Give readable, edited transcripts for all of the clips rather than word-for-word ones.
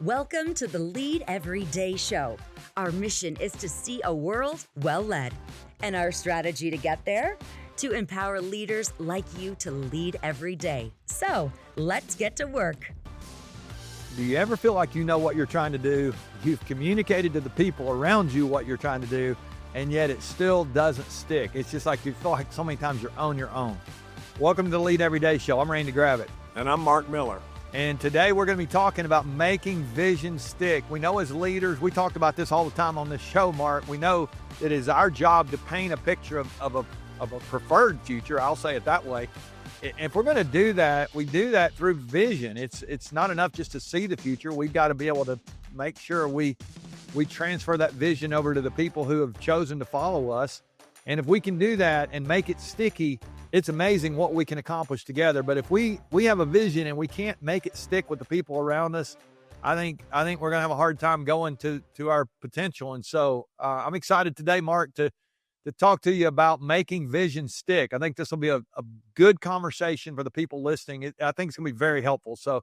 Welcome to the Lead Every Day show. Our mission is to see a world well led. And our strategy to get there? To empower leaders like you to lead every day. So let's get to work. Do you ever feel like you know what you're trying to do? You've communicated to the people around you what you're trying to do, and yet it still doesn't stick. It's just like you feel like so many times you're on your own. Welcome to the Lead Every Day show. I'm Randy Gravitt. And I'm Mark Miller. And today we're going to be talking about making vision stick. We know as leaders, we talked about this all the time on this show, Mark. We know it is our job to paint a picture of a preferred future. I'll say it that way. If we're going to do that, we do that through vision. It's not enough just to see the future. We've got to be able to make sure we transfer that vision over to the people who have chosen to follow us. And if we can do that and make it sticky, it's amazing what we can accomplish together. But if we have a vision and we can't make it stick with the people around us, I think we're going to have a hard time going to our potential. And so I'm excited today, Mark, to talk to you about making vision stick. I think this will be a good conversation for the people listening. I think it's going to be very helpful. So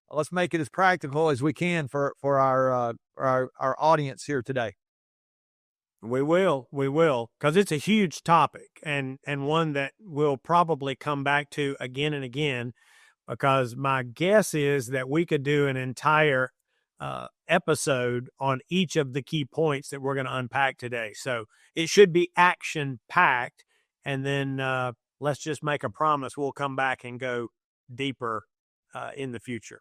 let's make it as practical as we can for our audience here today. We will, because it's a huge topic and one that we'll probably come back to again and again, because my guess is that we could do an entire episode on each of the key points that we're going to unpack today. So it should be action-packed, and then let's just make a promise we'll come back and go deeper in the future.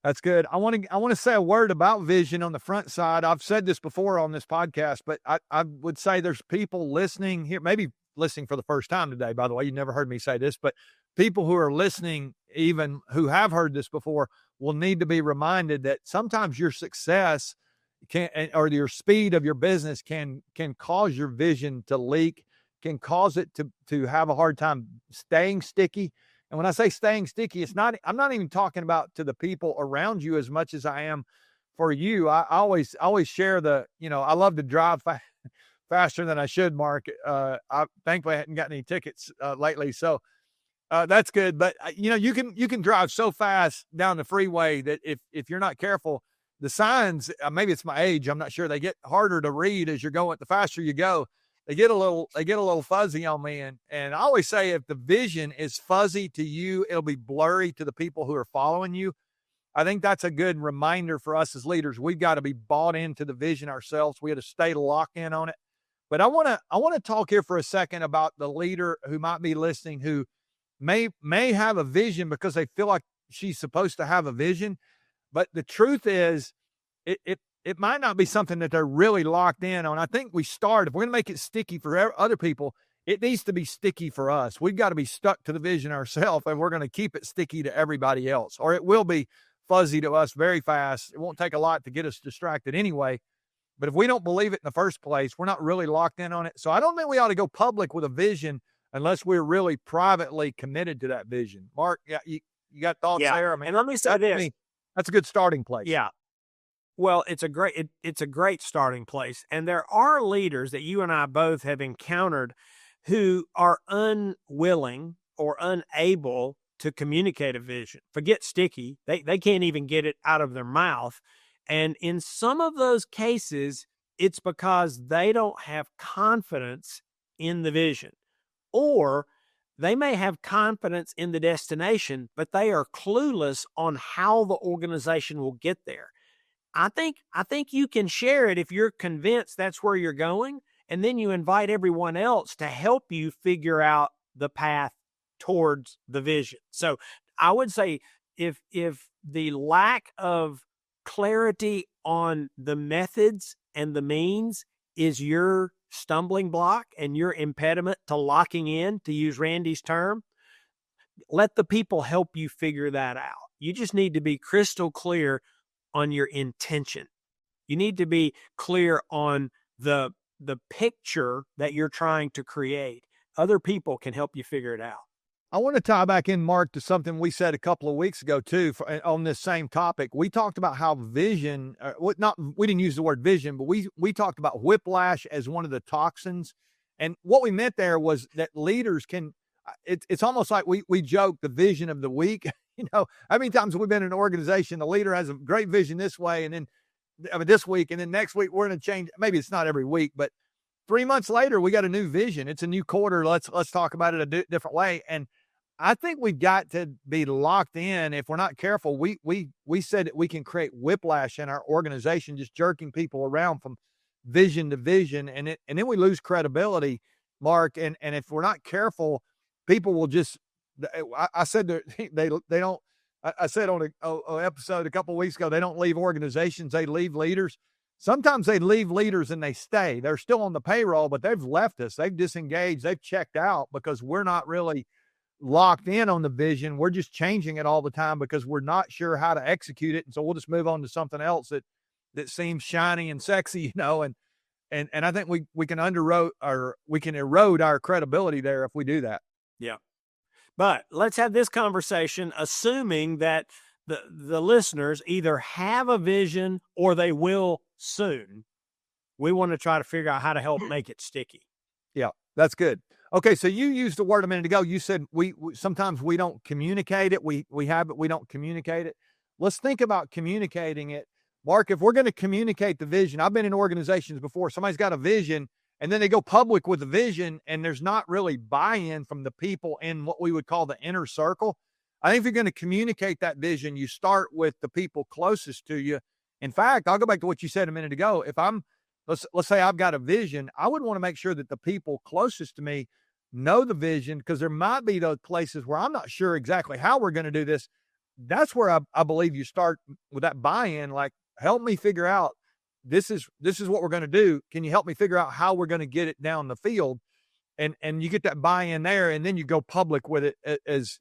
That's good. I want to say a word about vision on the front side. I've said this before on this podcast, but I would say there's people listening here, maybe listening for the first time today, by the way. You never heard me say this, but people who are listening, even who have heard this before, will need to be reminded that sometimes your success or your speed of your business can cause your vision to leak, can cause it to have a hard time staying sticky. And when I say staying sticky, I'm not even talking about to the people around you as much as I am for you. I always share I love to drive faster than I should, Mark. I thankfully hadn't got any tickets lately. So that's good. But you can drive so fast down the freeway that if you're not careful, the signs, maybe it's my age, I'm not sure, they get harder to read as you're going. The faster you go, they get a little fuzzy on me. And I always say, if the vision is fuzzy to you, it'll be blurry to the people who are following you. I think that's a good reminder for us as leaders. We've got to be bought into the vision ourselves. We have to stay locked in on it. But I want to talk here for a second about the leader who might be listening, who may have a vision because they feel like she's supposed to have a vision. But the truth is, it might not be something that they're really locked in on. I think if we're going to make it sticky for other people, it needs to be sticky for us. We've got to be stuck to the vision ourselves, and we're going to keep it sticky to everybody else, or it will be fuzzy to us very fast. It won't take a lot to get us distracted anyway. But if we don't believe it in the first place, we're not really locked in on it. So I don't think we ought to go public with a vision unless we're really privately committed to that vision. Mark, yeah, you got thoughts there? I mean, and let me say this. That's a good starting place. Yeah. Well, it's a great starting place. And there are leaders that you and I both have encountered who are unwilling or unable to communicate a vision. Forget sticky. They can't even get it out of their mouth. And in some of those cases, it's because they don't have confidence in the vision. Or they may have confidence in the destination, but they are clueless on how the organization will get there. I think you can share it if you're convinced that's where you're going, and then you invite everyone else to help you figure out the path towards the vision. So I would say if the lack of clarity on the methods and the means is your stumbling block and your impediment to locking in, to use Randy's term, let the people help you figure that out. You just need to be crystal clear on your intention. You need to be clear on the picture that you're trying to create. Other people can help you figure it out. I want to tie back in, Mark, to something we said a couple of weeks ago, too, on this same topic. We talked about how vision, we didn't use the word vision, but we talked about whiplash as one of the toxins. And what we meant there was that leaders can, it's almost like we joke the vision of the week. How many times have we been in an organization, the leader has a great vision this way, and then this week, and then next week we're going to change. Maybe it's not every week, but 3 months later we got a new vision. It's a new quarter. Let's talk about it a different way. And I think we've got to be locked in. If we're not careful, we said that we can create whiplash in our organization, just jerking people around from vision to vision, and then we lose credibility, Mark. And if we're not careful, people will just. I said that they don't. I said on an episode a couple of weeks ago, they don't leave organizations; they leave leaders. Sometimes they leave leaders and they stay. They're still on the payroll, but they've left us. They've disengaged. They've checked out because we're not really locked in on the vision. We're just changing it all the time because we're not sure how to execute it. And so we'll just move on to something else that seems shiny and sexy, and I think we can erode our credibility there if we do that. Yeah. But let's have this conversation, assuming that the listeners either have a vision or they will soon. We want to try to figure out how to help make it sticky. Yeah, that's good. Okay, so you used the word a minute ago. You said we sometimes we don't communicate it. We have it, we don't communicate it. Let's think about communicating it. Mark, if we're going to communicate the vision, I've been in organizations before. Somebody's got a vision, and then they go public with the vision, and there's not really buy-in from the people in what we would call the inner circle. I think if you're going to communicate that vision, you start with the people closest to you. In fact, I'll go back to what you said a minute ago. If let's say I've got a vision, I would want to make sure that the people closest to me know the vision, because there might be those places where I'm not sure exactly how we're going to do this. That's where I believe you start with that buy-in, like, help me figure out, this is what we're going to do. Can you help me figure out how we're going to get it down the field? And you get that buy-in there, and then you go public with it. As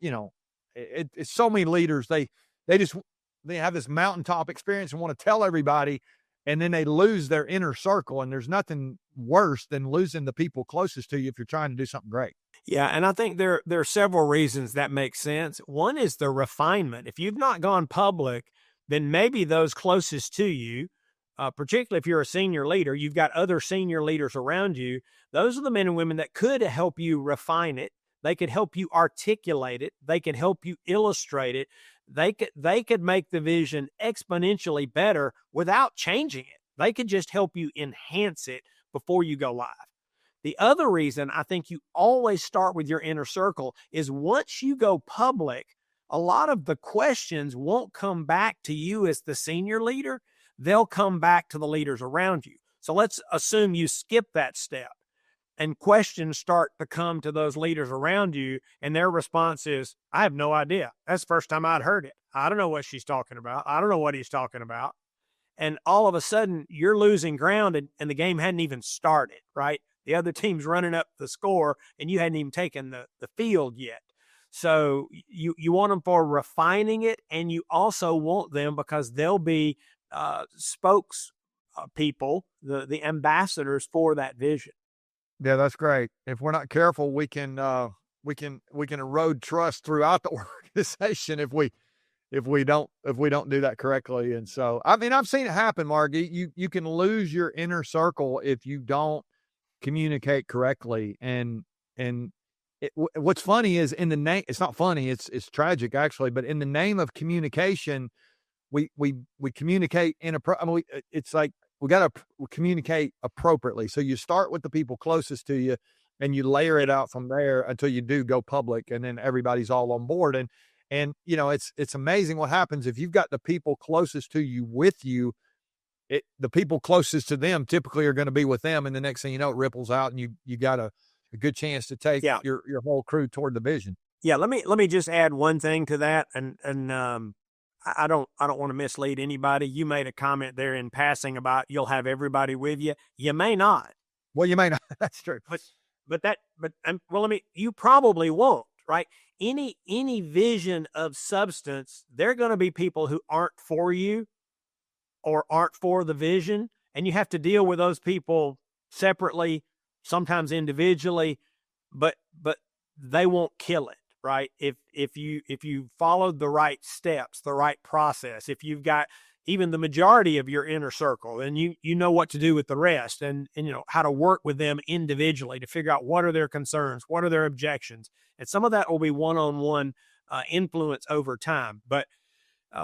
it's so many leaders, they have this mountaintop experience and want to tell everybody, and then they lose their inner circle. And there's nothing worse than losing the people closest to you if you're trying to do something great. Yeah, and I think there are several reasons that makes sense. One is the refinement. If you've not gone public, then maybe those closest to you, particularly if you're a senior leader, you've got other senior leaders around you. Those are the men and women that could help you refine it. They could help you articulate it. They could help you illustrate it. They could make the vision exponentially better without changing it. They could just help you enhance it before you go live. The other reason I think you always start with your inner circle is once you go public, a lot of the questions won't come back to you as the senior leader. They'll come back to the leaders around you. So let's assume you skip that step and questions start to come to those leaders around you, and their response is, I have no idea. That's the first time I'd heard it. I don't know what she's talking about. I don't know what he's talking about. And all of a sudden, you're losing ground, and the game hadn't even started, right? The other team's running up the score, and you hadn't even taken the field yet. So you want them for refining it, and you also want them because they'll be spokes people, the ambassadors for that vision. Yeah, that's great. If we're not careful, we can erode trust throughout the organization if we don't do that correctly. And so, I mean, I've seen it happen, Margie. You can lose your inner circle if you don't communicate correctly. And what's funny is in the name, it's not funny, it's tragic actually, but in the name of communication, we communicate it's like we got to communicate appropriately. So you start with the people closest to you and you layer it out from there until you do go public, and then everybody's all on board. And it's amazing what happens if you've got the people closest to you with you. The people closest to them typically are going to be with them, and the next thing you know, it ripples out, and you got a good chance to take your whole crew toward the vision. Yeah, let me just add one thing to that, and I don't want to mislead anybody. You made a comment there in passing about you'll have everybody with you. You may not. Well, you may not. That's true. You probably won't, right? Any vision of substance, there are going to be people who aren't for you or aren't for the vision, and you have to deal with those people separately, sometimes individually, but they won't kill it, right? If you followed the right steps, the right process, if you've got even the majority of your inner circle, and you know what to do with the rest, and how to work with them individually to figure out what are their concerns, what are their objections. And some of that will be one-on-one influence over time. But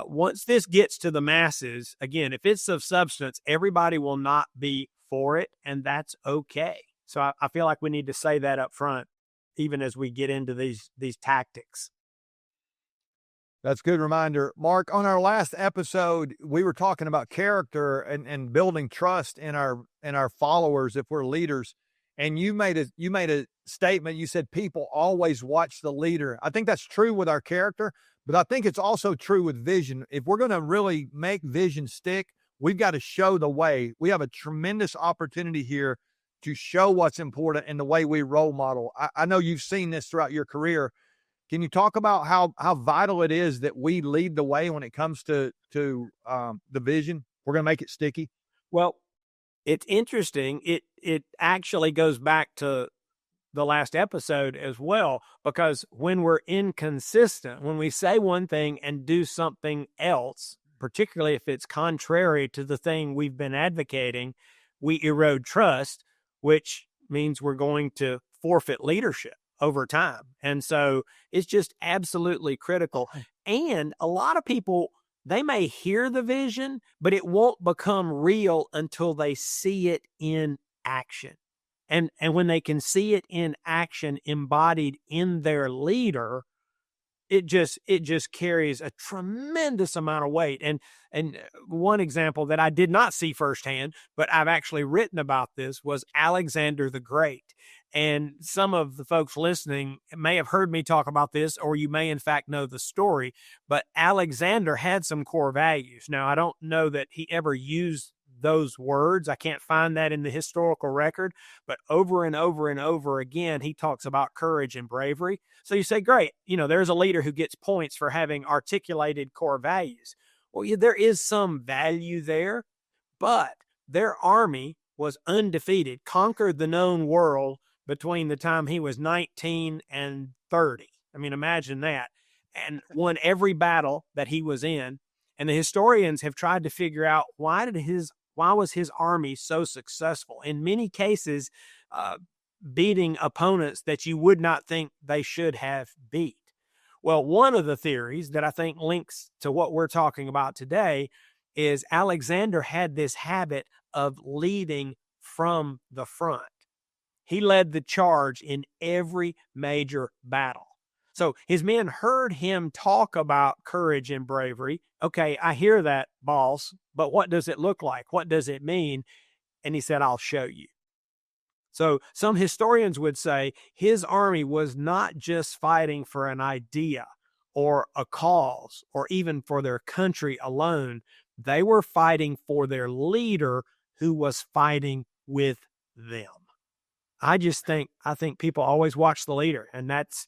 once this gets to the masses, again, if it's of substance, everybody will not be for it, and that's okay. So I feel like we need to say that up front, even as we get into these tactics. That's a good reminder. Mark, on our last episode, we were talking about character and building trust in our followers if we're leaders. And you made a statement. You said people always watch the leader. I think that's true with our character, but I think it's also true with vision. If we're going to really make vision stick, we've got to show the way. We have a tremendous opportunity here to show what's important in the way we role model. I know you've seen this throughout your career. Can you talk about how vital it is that we lead the way when it comes to the vision? We're going to make it sticky. Well, it's interesting. It actually goes back to the last episode as well, because when we're inconsistent, when we say one thing and do something else, particularly if it's contrary to the thing we've been advocating, we erode trust, which means we're going to forfeit leadership over time. And so it's just absolutely critical. And a lot of people, they may hear the vision, but it won't become real until they see it in action. And when they can see it in action embodied in their leader, it just carries a tremendous amount of weight. And one example that I did not see firsthand, but I've actually written about this, was Alexander the Great. And some of the folks listening may have heard me talk about this, or you may in fact know the story, but Alexander had some core values. Now, I don't know that he ever used those words. I can't find that in the historical record, but over and over and over again, he talks about courage and bravery. So you say, great, there's a leader who gets points for having articulated core values. Well, there is some value there, but their army was undefeated, conquered the known world between the time he was 19 and 30. I mean, imagine that. And won every battle that he was in. And the historians have tried to figure out why was his army so successful? In many cases, beating opponents that you would not think they should have beat. Well, one of the theories that I think links to what we're talking about today is Alexander had this habit of leading from the front. He led the charge in every major battle. So his men heard him talk about courage and bravery. Okay, I hear that, boss, but what does it look like? What does it mean? And he said, I'll show you. So some historians would say his army was not just fighting for an idea or a cause or even for their country alone. They were fighting for their leader who was fighting with them. I think people always watch the leader, and that's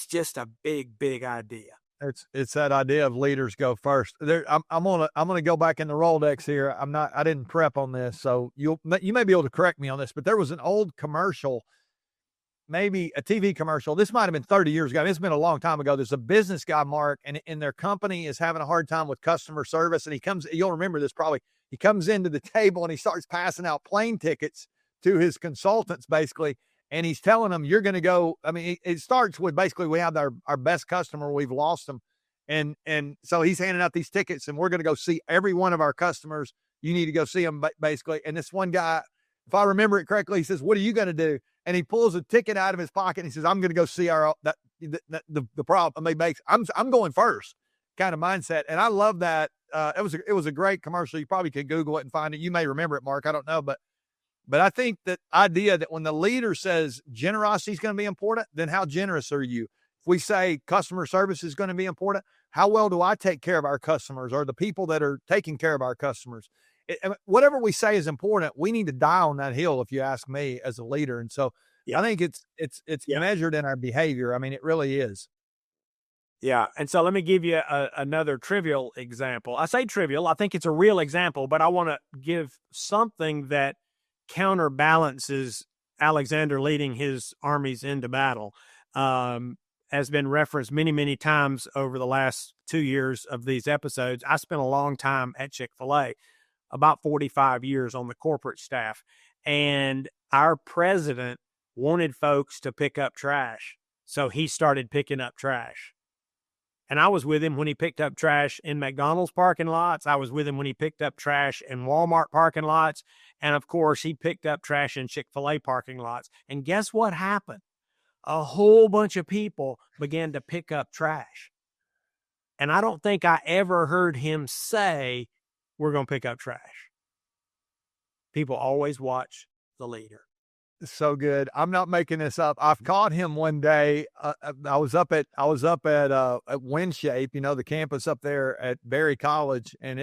just a big, big idea. It's that idea of leaders go first. I'm gonna go back in the Rolodex here. I didn't prep on this, so you may be able to correct me on this, but there was an old commercial, maybe a TV commercial. This might have been 30 years ago. It's been a long time ago. There's a business guy, Mark, and their company is having a hard time with customer service. And you'll remember this probably. He comes into the table and he starts passing out plane tickets to his consultants, basically. And he's telling them, you're going to go. I mean, it starts with basically, we have our best customer. We've lost them. And so he's handing out these tickets, and we're going to go see every one of our customers. You need to go see them, basically. And this one guy, if I remember it correctly, he says, what are you going to do? And he pulls a ticket out of his pocket and he says, I'm going to go see the problem. I mean, I'm going first kind of mindset. And I love that. It was a great commercial. You probably could Google it and find it. You may remember it, Mark. I don't know, but I think that idea that when the leader says generosity is going to be important, then how generous are you? If we say customer service is going to be important, how well do I take care of our customers or the people that are taking care of our customers? Whatever we say is important, we need to die on that hill, if you ask me, as a leader. And so I think it's measured in our behavior. I mean, it really is. Yeah. And so let me give you another trivial example. I say trivial. I think it's a real example, but I want to give something that counterbalances Alexander leading his armies into battle. Has been referenced many, many times over the last 2 years of these episodes. I spent a long time at Chick-fil-A, about 45 years on the corporate staff. And our president wanted folks to pick up trash. So he started picking up trash. And I was with him when he picked up trash in McDonald's parking lots. I was with him when he picked up trash in Walmart parking lots. And of course, he picked up trash in Chick-fil-A parking lots. And guess what happened? A whole bunch of people began to pick up trash. And I don't think I ever heard him say, we're going to pick up trash. People always watch the leader. So good. I'm not making this up. I've caught him one day. I was up at Windshape, the campus up there at Berry College, and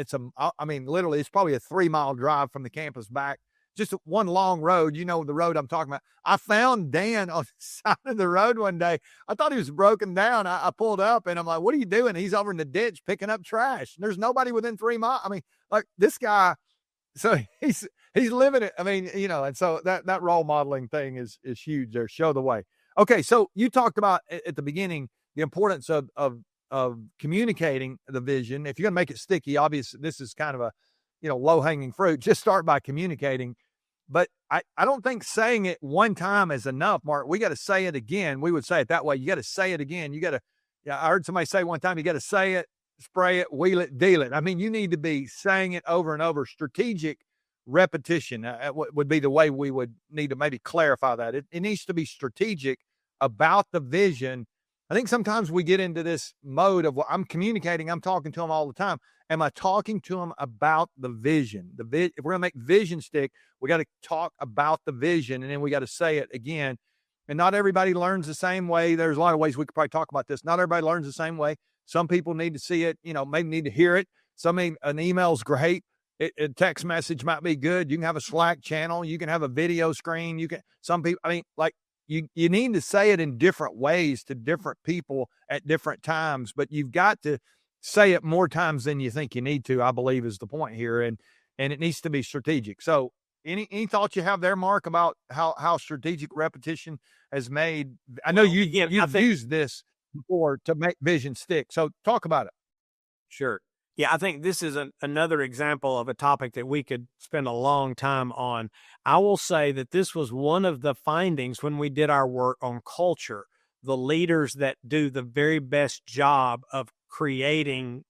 literally, it's probably a 3-mile drive from the campus back. Just one long road. You know the road I'm talking about. I found Dan on the side of the road one day. I thought he was broken down. I pulled up and I'm like, "What are you doing?" He's over in the ditch picking up trash. There's nobody within 3 miles. This guy. So he's living it. And so that role modeling thing is huge there. Show the way. Okay. So you talked about at the beginning, the importance of communicating the vision. If you're going to make it sticky, obviously this is kind of a, low hanging fruit. Just start by communicating. But I don't think saying it one time is enough, Mark. We got to say it again. We would say it that way. You got to say it again. I heard somebody say one time, you got to say it, spray it, wheel it, deal it. You need to be saying it over and over. Strategic repetition would be the way we would need to maybe clarify that. It needs to be strategic about the vision. I think sometimes we get into this mode of, I'm communicating, I'm talking to them all the time. Am I talking to them about the vision? If we're going to make vision stick, we got to talk about the vision, and then we got to say it again. And not everybody learns the same way. There's a lot of ways we could probably talk about this. Not everybody learns the same way. Some people need to see it, maybe need to hear it. An email's great. A text message might be good. You can have a Slack channel. You can have a video screen. Some people, you need to say it in different ways to different people at different times, but you've got to say it more times than you think you need to, I believe is the point here. And it needs to be strategic. So any thoughts you have there, Mark, about how strategic repetition has made, I know you've used this before to make vision stick. So talk about it. Sure. Yeah, I think this is another example of a topic that we could spend a long time on. I will say that this was one of the findings when we did our work on culture. The leaders that do the very best job of creating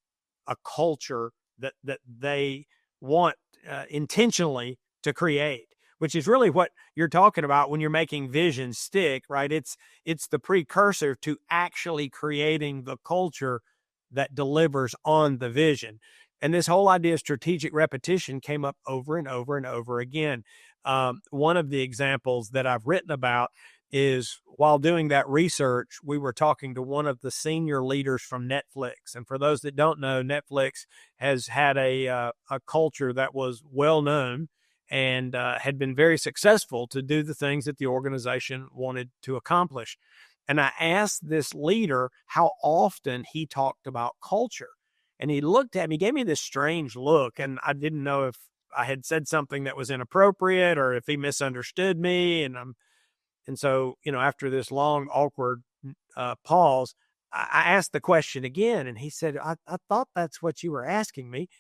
a culture that they want intentionally to create, which is really what you're talking about when you're making vision stick, right? It's the precursor to actually creating the culture that delivers on the vision. And this whole idea of strategic repetition came up over and over and over again. One of the examples that I've written about is while doing that research, we were talking to one of the senior leaders from Netflix. And for those that don't know, Netflix has had a culture that was well known and had been very successful to do the things that the organization wanted to accomplish. And I asked this leader how often he talked about culture. And he looked at me, gave me this strange look. And I didn't know if I had said something that was inappropriate or if he misunderstood me. And so, after this long, awkward pause, I asked the question again. And he said, I thought that's what you were asking me.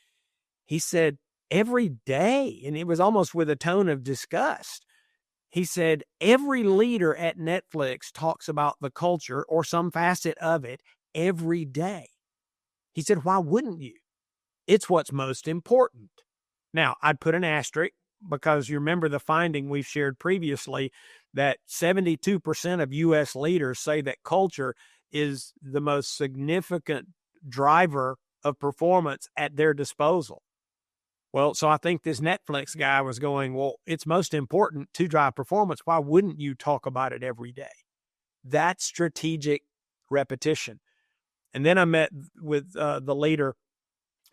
He said, every day. And it was almost with a tone of disgust. He said, every leader at Netflix talks about the culture or some facet of it every day. He said, why wouldn't you? It's what's most important. Now, I'd put an asterisk because you remember the finding we've shared previously that 72% of U.S. leaders say that culture is the most significant driver of performance at their disposal. Well, so I think this Netflix guy was going, well, it's most important to drive performance. Why wouldn't you talk about it every day? That's strategic repetition. And then I met with the leader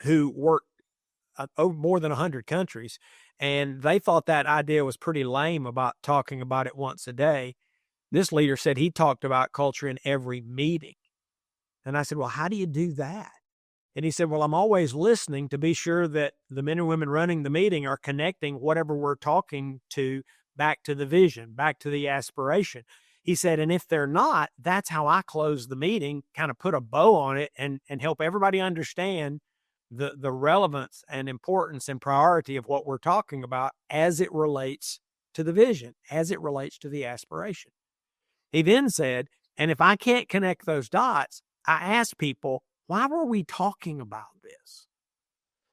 who worked over more than 100 countries, and they thought that idea was pretty lame about talking about it once a day. This leader said he talked about culture in every meeting. And I said, well, how do you do that? And he said, well, I'm always listening to be sure that the men and women running the meeting are connecting whatever we're talking to back to the vision, back to the aspiration. He said, and if they're not, that's how I close the meeting, kind of put a bow on it and help everybody understand the relevance and importance and priority of what we're talking about as it relates to the vision, as it relates to the aspiration. He then said, and if I can't connect those dots, I ask people, why were we talking about this?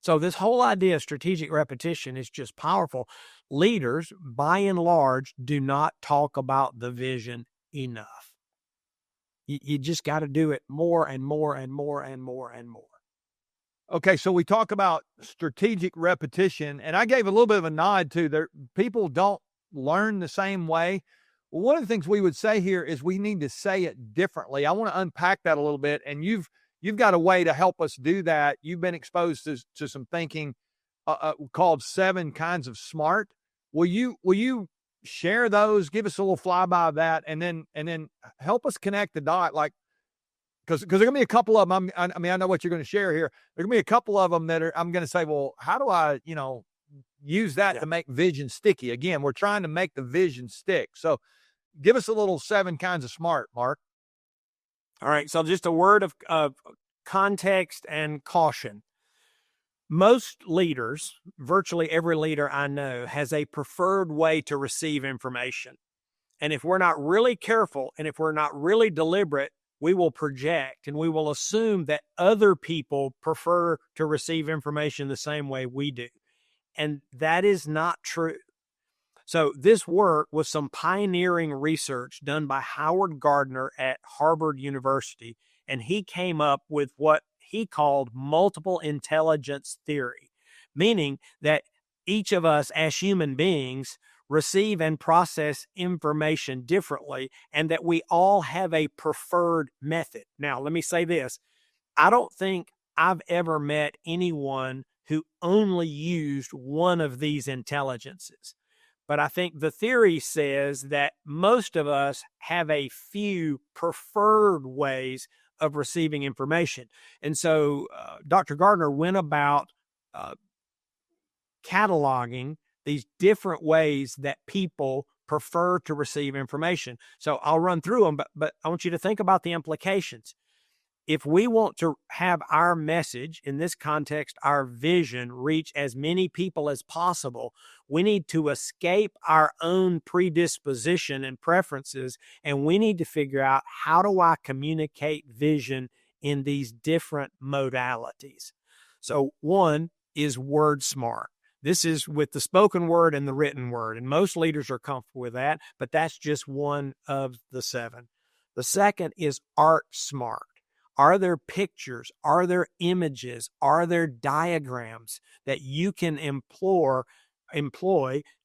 So this whole idea of strategic repetition is just powerful. Leaders, by and large, do not talk about the vision enough. You just got to do it more and more and more and more and more. Okay, so we talk about strategic repetition, and I gave a little bit of a nod to there. People don't learn the same way. Well, one of the things we would say here is we need to say it differently. I want to unpack that a little bit, and you've got a way to help us do that. You've been exposed to some thinking called 7 Kinds of Smart. Will you share those? Give us a little flyby of that, and then help us connect the dot, like. Because there are going to be a couple of them. I know what you're going to share here. There are going to be a couple of them that I'm going to say, well, how do I, use that to make vision sticky? Again, we're trying to make the vision stick. So give us a little 7 Kinds of Smart, Mark. All right. So just a word of context and caution. Most leaders, virtually every leader I know, has a preferred way to receive information. And if we're not really careful and if we're not really deliberate, we will project and we will assume that other people prefer to receive information the same way we do. And that is not true. So this work was some pioneering research done by Howard Gardner at Harvard University, and he came up with what he called multiple intelligence theory, meaning that each of us as human beings receive and process information differently, and that we all have a preferred method. Now, let me say this. I don't think I've ever met anyone who only used one of these intelligences. But I think the theory says that most of us have a few preferred ways of receiving information. And so Dr. Gardner went about cataloging these different ways that people prefer to receive information. So I'll run through them, but I want you to think about the implications. If we want to have our message, in this context, our vision, reach as many people as possible, we need to escape our own predisposition and preferences, and we need to figure out, how do I communicate vision in these different modalities? So one is word smart. This is with the spoken word and the written word, and most leaders are comfortable with that, but that's just one of the 7. The second is art smart. Are there pictures? Are there images? Are there diagrams that you can employ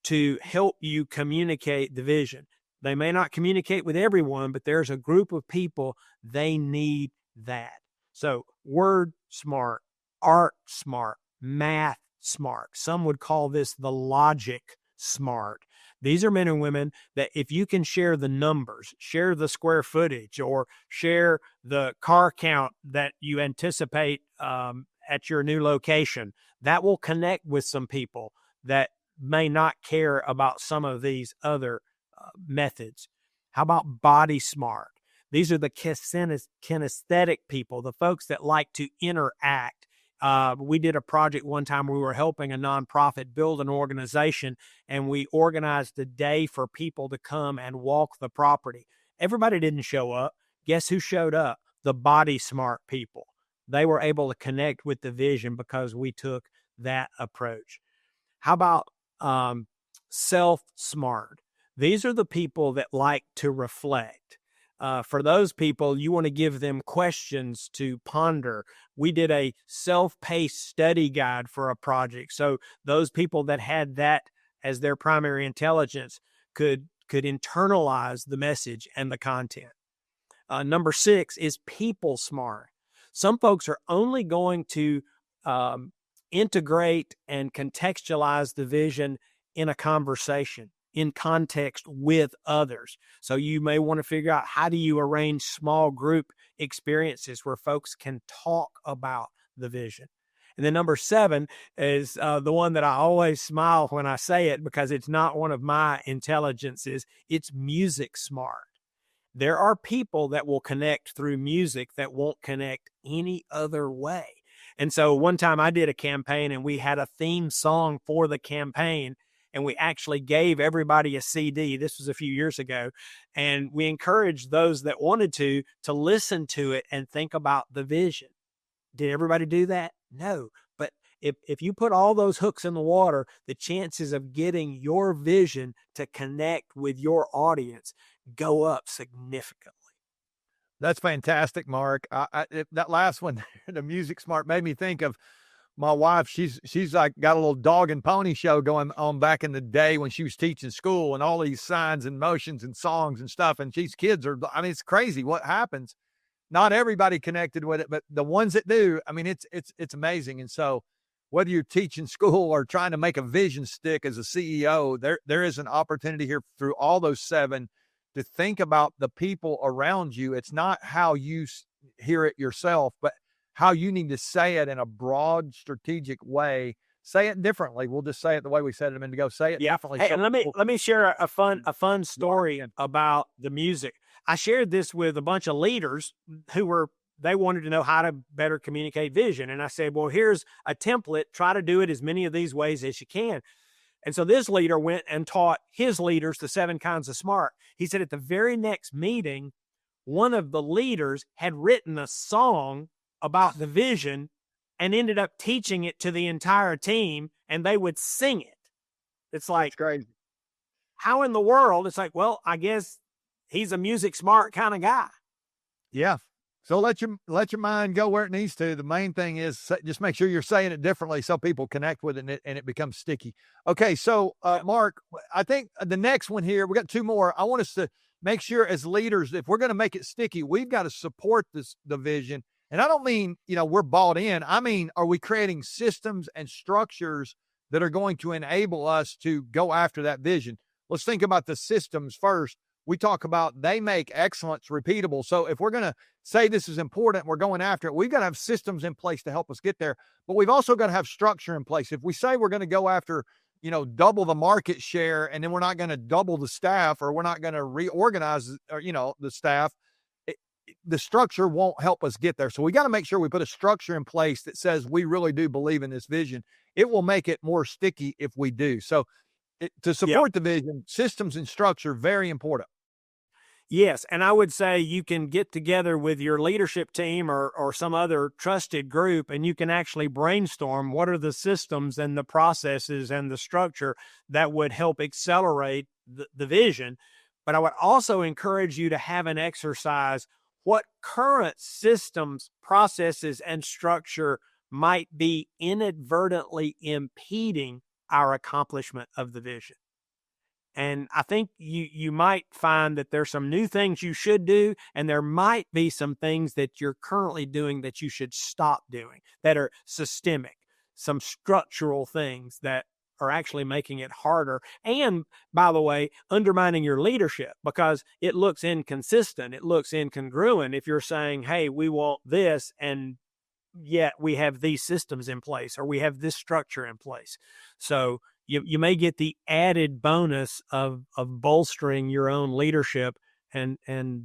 to help you communicate the vision? They may not communicate with everyone, but there's a group of people, they need that. So word smart, art smart, math smart. Some would call this the logic smart. These are men and women that if you can share the numbers, share the square footage, or share the car count that you anticipate at your new location, that will connect with some people that may not care about some of these other methods. How about body smart? These are the kinesthetic people, the folks that like to interact. We did a project one time where we were helping a nonprofit build an organization, and we organized a day for people to come and walk the property. Everybody didn't show up. Guess who showed up? The body smart people. They were able to connect with the vision because we took that approach. How about self smart? These are the people that like to reflect. For those people, you want to give them questions to ponder. We did a self-paced study guide for a project. So those people that had that as their primary intelligence could internalize the message and the content. Number 6 is people smart. Some folks are only going to integrate and contextualize the vision in a conversation, in context with others. So you may want to figure out, how do you arrange small group experiences where folks can talk about the vision? And then number 7 is the one that I always smile when I say it, because it's not one of my intelligences. It's music smart. There are people that will connect through music that won't connect any other way. And so one time I did a campaign and we had a theme song for the campaign, and we actually gave everybody a CD. This was a few years ago. And we encouraged those that wanted to listen to it and think about the vision. Did everybody do that? No. But if you put all those hooks in the water, the chances of getting your vision to connect with your audience go up significantly. That's fantastic, Mark. That last one, the Music Smart, made me think of my wife. She's like got a little dog and pony show going on back in the day when she was teaching school, and all these signs and motions and songs and stuff. And these kids are, I mean, it's crazy what happens. Not everybody connected with it, but the ones that do, I mean, it's amazing. And so whether you're teaching school or trying to make a vision stick as a CEO, there is an opportunity here through all those 7 to think about the people around you. It's not how you hear it yourself, but how you need to say it in a broad, strategic way. Say it differently. We'll just say it the way we said it a minute ago. Say it differently. Hey, and let me share a fun story about the music. I shared this with a bunch of leaders they wanted to know how to better communicate vision. And I said, well, here's a template. Try to do it as many of these ways as you can. And so this leader went and taught his leaders the 7 kinds of SMART. He said at the very next meeting, one of the leaders had written a song about the vision and ended up teaching it to the entire team, and they would sing it. It's like, crazy. How in the world? It's like, well, I guess he's a music smart kind of guy. Yeah. So let your mind go where it needs to. The main thing is just make sure you're saying it differently so people connect with it and it becomes sticky. Okay, so Mark, I think the next one here, we got 2 more. I want us to make sure as leaders, if we're going to make it sticky, we've got to support the vision. And I don't mean, we're bought in. I mean, are we creating systems and structures that are going to enable us to go after that vision? Let's think about the systems first. We talk about they make excellence repeatable. So if we're going to say this is important, we're going after it, we've got to have systems in place to help us get there. But we've also got to have structure in place. If we say we're going to go after, double the market share, and then we're not going to double the staff, or we're not going to reorganize, the staff, the structure won't help us get there. So we got to make sure we put a structure in place that says we really do believe in this vision. It will make it more sticky if we do. So to support the vision, systems and structure, very important. Yes, and I would say you can get together with your leadership team or some other trusted group, and you can actually brainstorm what are the systems and the processes and the structure that would help accelerate the vision. But I would also encourage you to have an exercise. What current systems, processes, and structure might be inadvertently impeding our accomplishment of the vision? And I think you might find that there's some new things you should do, and there might be some things that you're currently doing that you should stop doing that are systemic, some structural things that are actually making it harder. And by the way, undermining your leadership because it looks inconsistent. It looks incongruent if you're saying, hey, we want this, and yet we have these systems in place or we have this structure in place. So you may get the added bonus of bolstering your own leadership and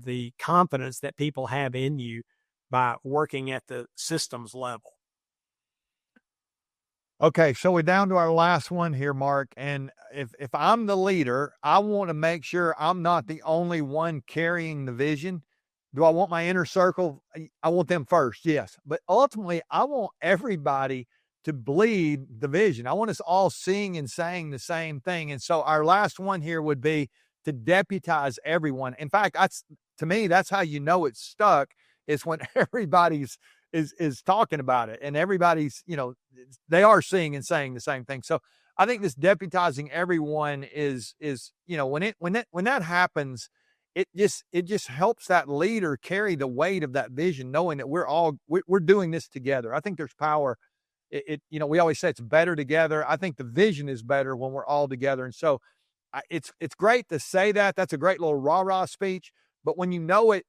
the confidence that people have in you by working at the systems level. Okay, so we're down to our last one here, Mark. And if I'm the leader, I want to make sure I'm not the only one carrying the vision. Do I want my inner circle? I want them first, yes. But ultimately, I want everybody to bleed the vision. I want us all seeing and saying the same thing. And so our last one here would be to deputize everyone. In fact, to me, that's how you know it's stuck, is when everybody's is talking about it and everybody's, they are seeing and saying the same thing. So I think this deputizing everyone is, when that happens, it just helps that leader carry the weight of that vision, knowing that we're doing this together. I think there's power. We always say it's better together. I think the vision is better when we're all together. And so it's great to say that. That's a great little rah-rah speech. But when you know it,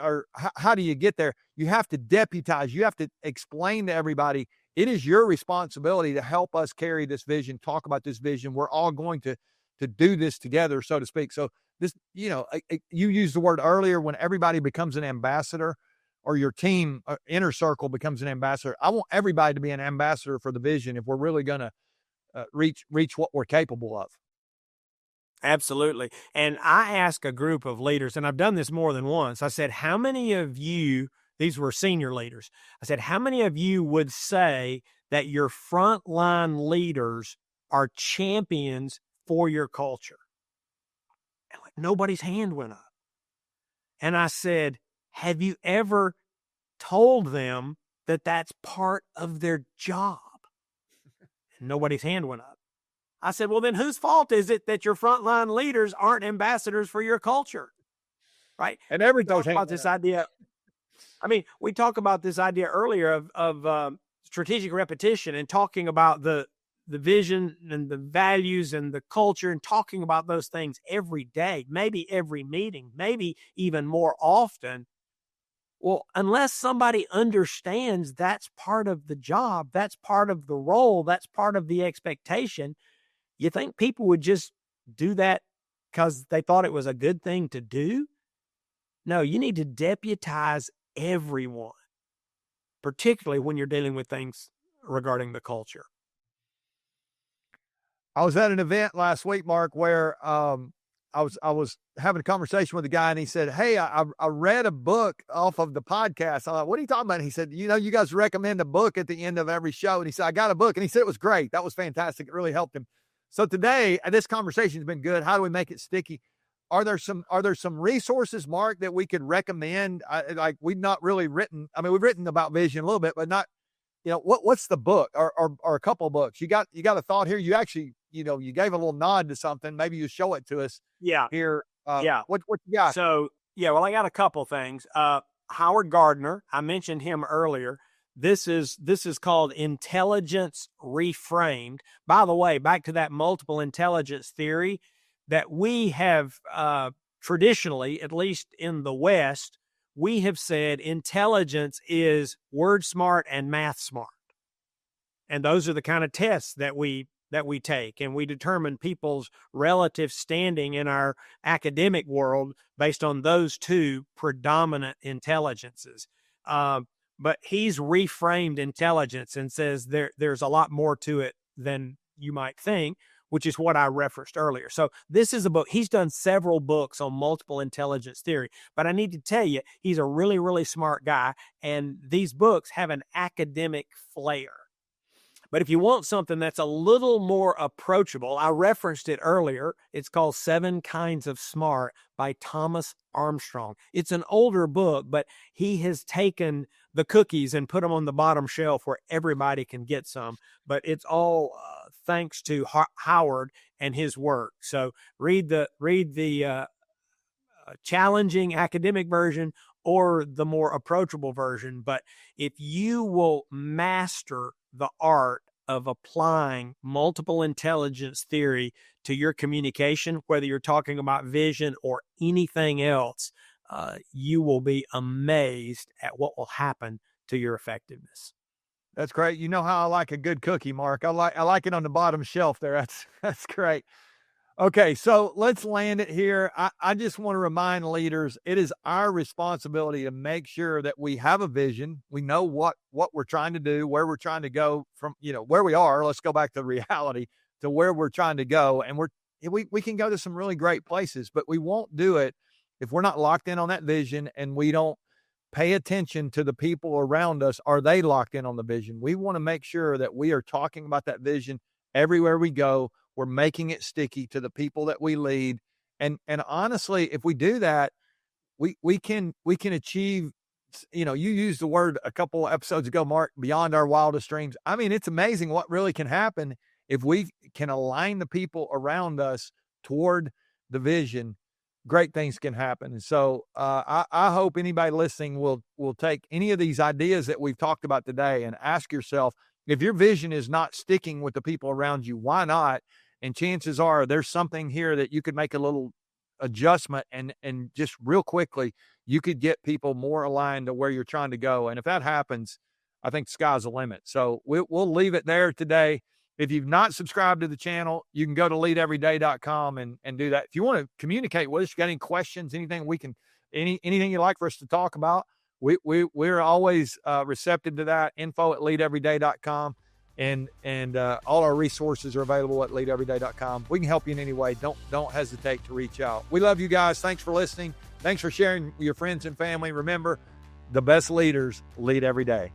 or how do you get there? You have to deputize. You have to explain to everybody, it is your responsibility to help us carry this vision, talk about this vision. We're all going to do this together, so to speak. So this, you used the word earlier, when everybody becomes an ambassador, or your team inner circle becomes an ambassador. I want everybody to be an ambassador for the vision if we're really going to reach what we're capable of. Absolutely. And I asked a group of leaders, and I've done this more than once. I said, how many of you These were senior leaders. I said, how many of you would say that your frontline leaders are champions for your culture? And like nobody's hand went up. And I said, have you ever told them that that's part of their job? And nobody's hand went up. I said, well, then whose fault is it that your frontline leaders aren't ambassadors for your culture? Right? And everything about this idea. I mean, we talk about this idea earlier of strategic repetition and talking about the vision and the values and the culture and talking about those things every day, maybe every meeting, maybe even more often. Well, unless somebody understands that's part of the job, that's part of the role, that's part of the expectation, you think people would just do that because they thought it was a good thing to do? No, you need to deputize everyone, particularly when you're dealing with things regarding the culture. I was at an event last week, Mark, where I was having a conversation with a guy, and he said, hey, I read a book off of the podcast. I'm like, what are you talking about? And he said, you know, you guys recommend a book at the end of every show. And he said, I got a book. And he said, it was great. That was fantastic. It really helped him. So today, this conversation has been good. How do we make it sticky? Are there some resources, Mark, that we could recommend? Like we've not really written. I mean, we've written about vision a little bit, but not, you know, what's the book or a couple of books? You got a thought here? You actually, you know, you gave a little nod to something. Maybe you show it to us. Yeah. Here. Yeah. What you got? So, yeah, well, I got a couple things. Howard Gardner, I mentioned him earlier. This is called Intelligence Reframed. By the way, back to that multiple intelligence theory that we have traditionally, at least in the West, we have said intelligence is word smart and math smart. And those are the kind of tests that we take, and we determine people's relative standing in our academic world based on those two predominant intelligences. But he's reframed intelligence and says there's a lot more to it than you might think, which is what I referenced earlier. So this is a book. He's done several books on multiple intelligence theory, but I need to tell you, he's a really, really smart guy, and these books have an academic flair. But if you want something that's a little more approachable, I referenced it earlier. It's called 7 Kinds of Smart by Thomas Armstrong. It's an older book, but he has taken the cookies and put them on the bottom shelf where everybody can get some. But it's all thanks to Howard and his work. So read the challenging academic version or the more approachable version. But if you will master the art of applying multiple intelligence theory to your communication, whether you're talking about vision or anything else, you will be amazed at what will happen to your effectiveness. That's great. You know how I like a good cookie, Mark. I like it on the bottom shelf there. That's great. Okay, so let's land it here. I just want to remind leaders, it is our responsibility to make sure that we have a vision. We know what we're trying to do, where we're trying to go from, you know, where we are. Let's go back to reality, to where we're trying to go. And we can go to some really great places, but we won't do it if we're not locked in on that vision and we don't pay attention to the people around us. Are they locked in on the vision? We want to make sure that we are talking about that vision everywhere we go. We're making it sticky to the people that we lead. And honestly, if we do that, we can achieve, you know, you used the word a couple episodes ago, Mark, beyond our wildest dreams. I mean, it's amazing what really can happen if we can align the people around us toward the vision. Great things can happen. And so I hope anybody listening will take any of these ideas that we've talked about today and ask yourself, if your vision is not sticking with the people around you, why not? And chances are there's something here that you could make a little adjustment and just real quickly, you could get people more aligned to where you're trying to go. And if that happens, I think the sky's the limit. So we'll leave it there today. If you've not subscribed to the channel, you can go to leadeveryday.com and do that. If you want to communicate with us, you got any questions, anything anything you'd like for us to talk about, we're always receptive to that. info@leadeveryday.com. And all our resources are available at leadeveryday.com. We can help you in any way. Don't hesitate to reach out. We love you guys. Thanks for listening. Thanks for sharing with your friends and family. Remember, the best leaders lead every day.